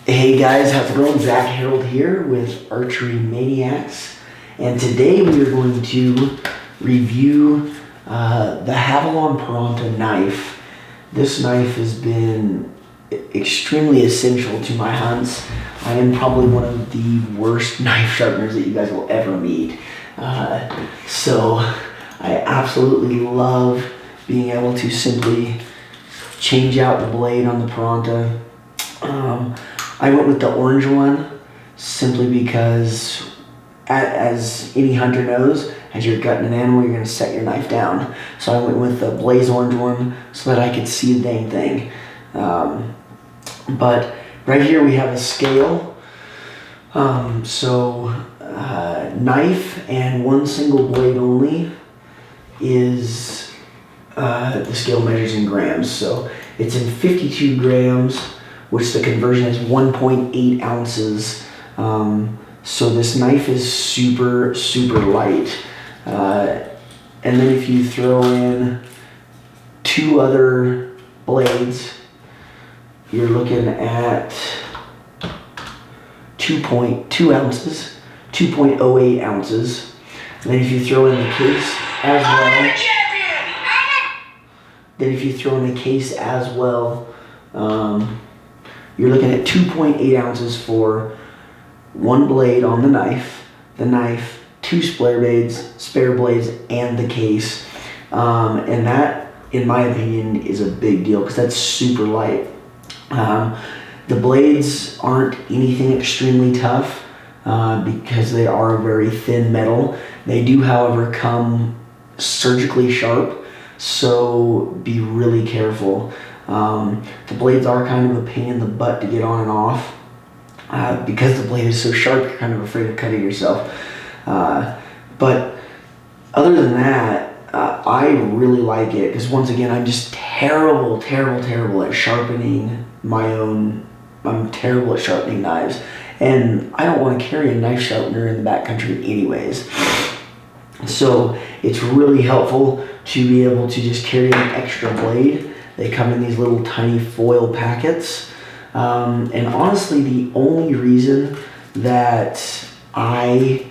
Hey guys, how's it going? Zach Herold here with Archery Maniacs, and today we are going to review the Havalon Piranta knife. This knife has been extremely essential to my hunts. I am probably one of the worst knife sharpeners that you guys will ever meet. So I absolutely love being able to simply change out the blade on the Piranta. I went with the orange one simply because, as any hunter knows, as you're gutting an animal, you're going to set your knife down. So I went with the blaze orange one so that I could see the dang thing. But right here we have a scale. Knife and one single blade only is, the scale measures in grams. So it's in 52 grams. Which the conversion is 1.8 ounces. So this knife is super light. And then if you throw in two other blades, you're looking at 2.2 ounces, 2.08 ounces. And then if you throw in the case as well, you're looking at 2.8 ounces for one blade on the knife, two spare blades, and the case. And that, in my opinion, is a big deal because that's super light. The blades aren't anything extremely tough because they are very thin metal. They do, however, come surgically sharp, so be really careful. The blades are kind of a pain in the butt to get on and off. Because the blade is so sharp, you're kind of afraid of cutting yourself. But other than that, I really like it because, once again, I'm just terrible at sharpening I'm terrible at sharpening knives. And I don't want to carry a knife sharpener in the backcountry anyways. So it's really helpful to be able to just carry an extra blade. They come in these little tiny foil packets. And honestly, the only reason that I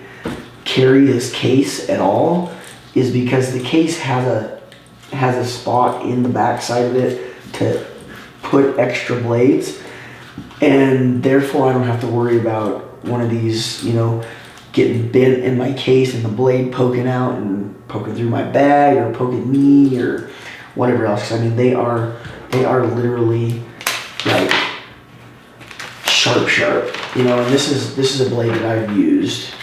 carry this case at all is because the case has a spot in the back side of it to put extra blades. And therefore I don't have to worry about one of these, getting bent in my case and the blade poking out and poking through my bag or poking me or whatever else. 'Cause I mean, they are literally like sharp. And this is a blade that I've used,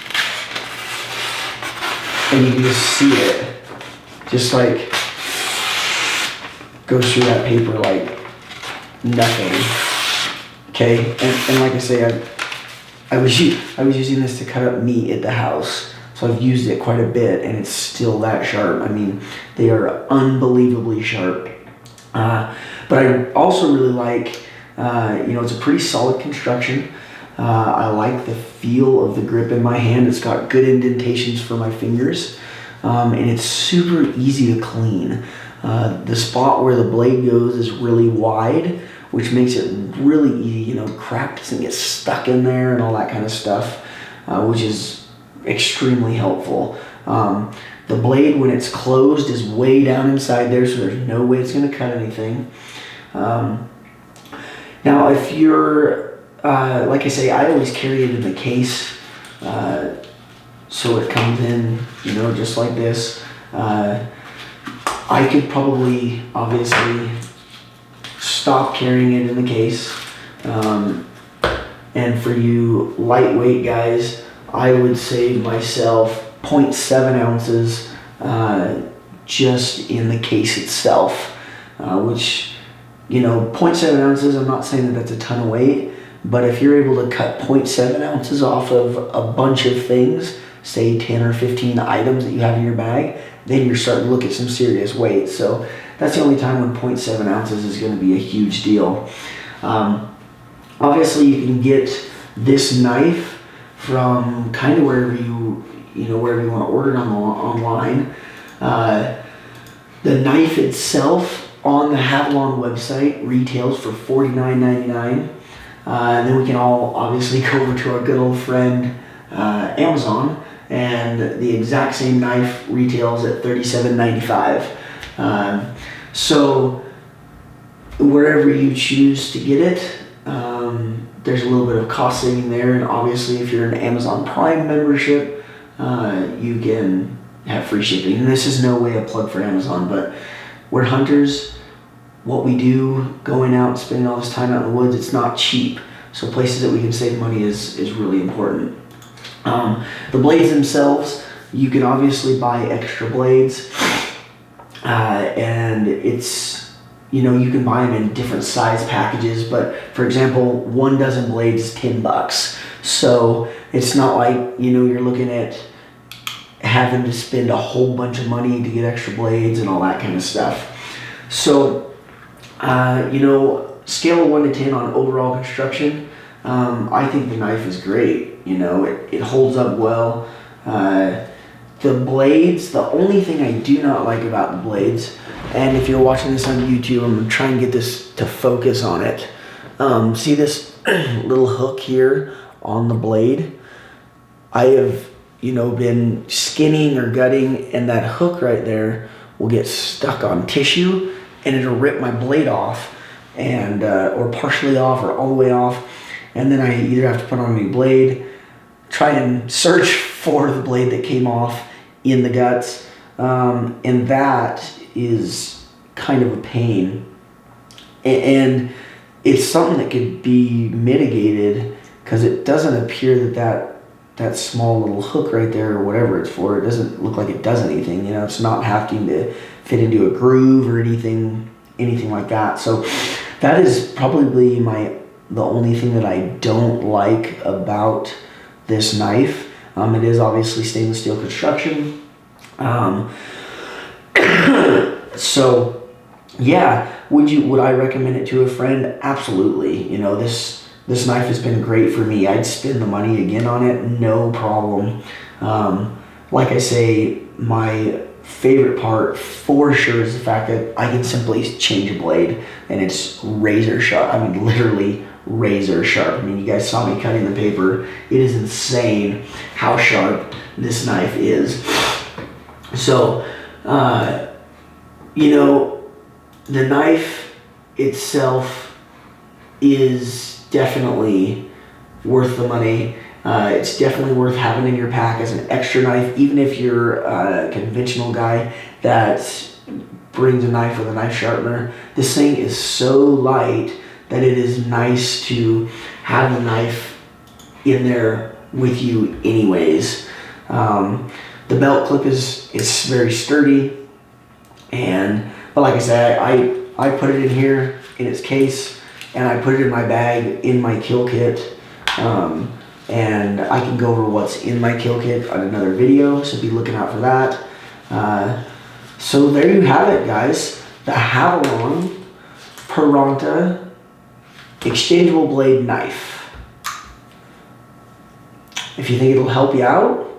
and you can just see it, just like goes through that paper like nothing. Okay, and like I say, I was using this to cut up meat at the house, so I've used it quite a bit, and it's still that sharp. I mean, they are unbelievably sharp. But I also really like, it's a pretty solid construction. I like the feel of the grip in my hand. It's got good indentations for my fingers, and it's super easy to clean. The spot where the blade goes is really wide, which makes it really easy. Crap doesn't get stuck in there and all that kind of stuff, which is extremely helpful. The blade, when it's closed, is way down inside there, so there's no way it's going to cut anything. Now, if you're, like I say, I always carry it in the case, so it comes in, just like this. I could probably, obviously, stop carrying it in the case. And for you lightweight guys, I would save myself 0.7 ounces just in the case itself, which, 0.7 ounces, I'm not saying that that's a ton of weight, but if you're able to cut 0.7 ounces off of a bunch of things, say 10 or 15 items that you have in your bag, then you're starting to look at some serious weight. So that's the only time when 0.7 ounces is going to be a huge deal. Obviously, you can get this knife from kind of wherever you want to order it online. The knife itself on the Havalon website retails for $49.99. And then we can all obviously go over to our good old friend Amazon, and the exact same knife retails at $37.95. So wherever you choose to get it, there's a little bit of cost saving there, and obviously if you're an Amazon Prime membership, you can have free shipping. And this is no way a plug for Amazon, but we're hunters. What we do, going out, spending all this time out in the woods, it's not cheap. So places that we can save money is really important. The blades themselves, you can obviously buy extra blades, and it's, you know, you can buy them in different size packages, but for example, 1 dozen blades is $10. So it's not like, you know, you're looking at having to spend a whole bunch of money to get extra blades and all that kind of stuff. So, you know, scale of 1 to 10 on overall construction, I think the knife is great. You know, it holds up well. The blades, the only thing I do not like about the blades, and if you're watching this on YouTube, I'm going to try and get this to focus on it. See this little hook here on the blade? I have, you know, been skinning or gutting, and that hook right there will get stuck on tissue, and it'll rip my blade off, and or partially off or all the way off, and then I either have to put on a new blade, try and search for the blade that came off in the guts, and that is kind of a pain. And it's something that could be mitigated, because it doesn't appear that small little hook right there, or whatever it's for, it doesn't look like it does anything. You know, it's not having to fit into a groove or anything like that. So that is probably the only thing that I don't like about this knife. It is obviously stainless steel construction. So yeah, would I recommend it to a friend? Absolutely. You know, this knife has been great for me. I'd spend the money again on it, no problem. Like I say, my favorite part for sure is the fact that I can simply change a blade and it's razor sharp. I mean, literally razor sharp. I mean, you guys saw me cutting the paper. It is insane how sharp this knife is. So, you know, the knife itself is definitely worth the money. It's definitely worth having in your pack as an extra knife, even if you're a conventional guy that brings a knife with a knife sharpener. This thing is so light that it is nice to have the knife in there with you anyways. The belt clip is very sturdy, but like I said, I put it in here in its case, and I put it in my bag in my kill kit. And I can go over what's in my kill kit on another video, so be looking out for that. So there you have it, guys. The Havalon Piranta exchangeable blade knife. If you think it'll help you out,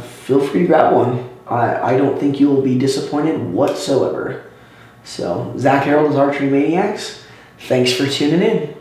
feel free to grab one. I don't think you will be disappointed whatsoever. So, Zach Herold is Archery Maniacs. Thanks for tuning in.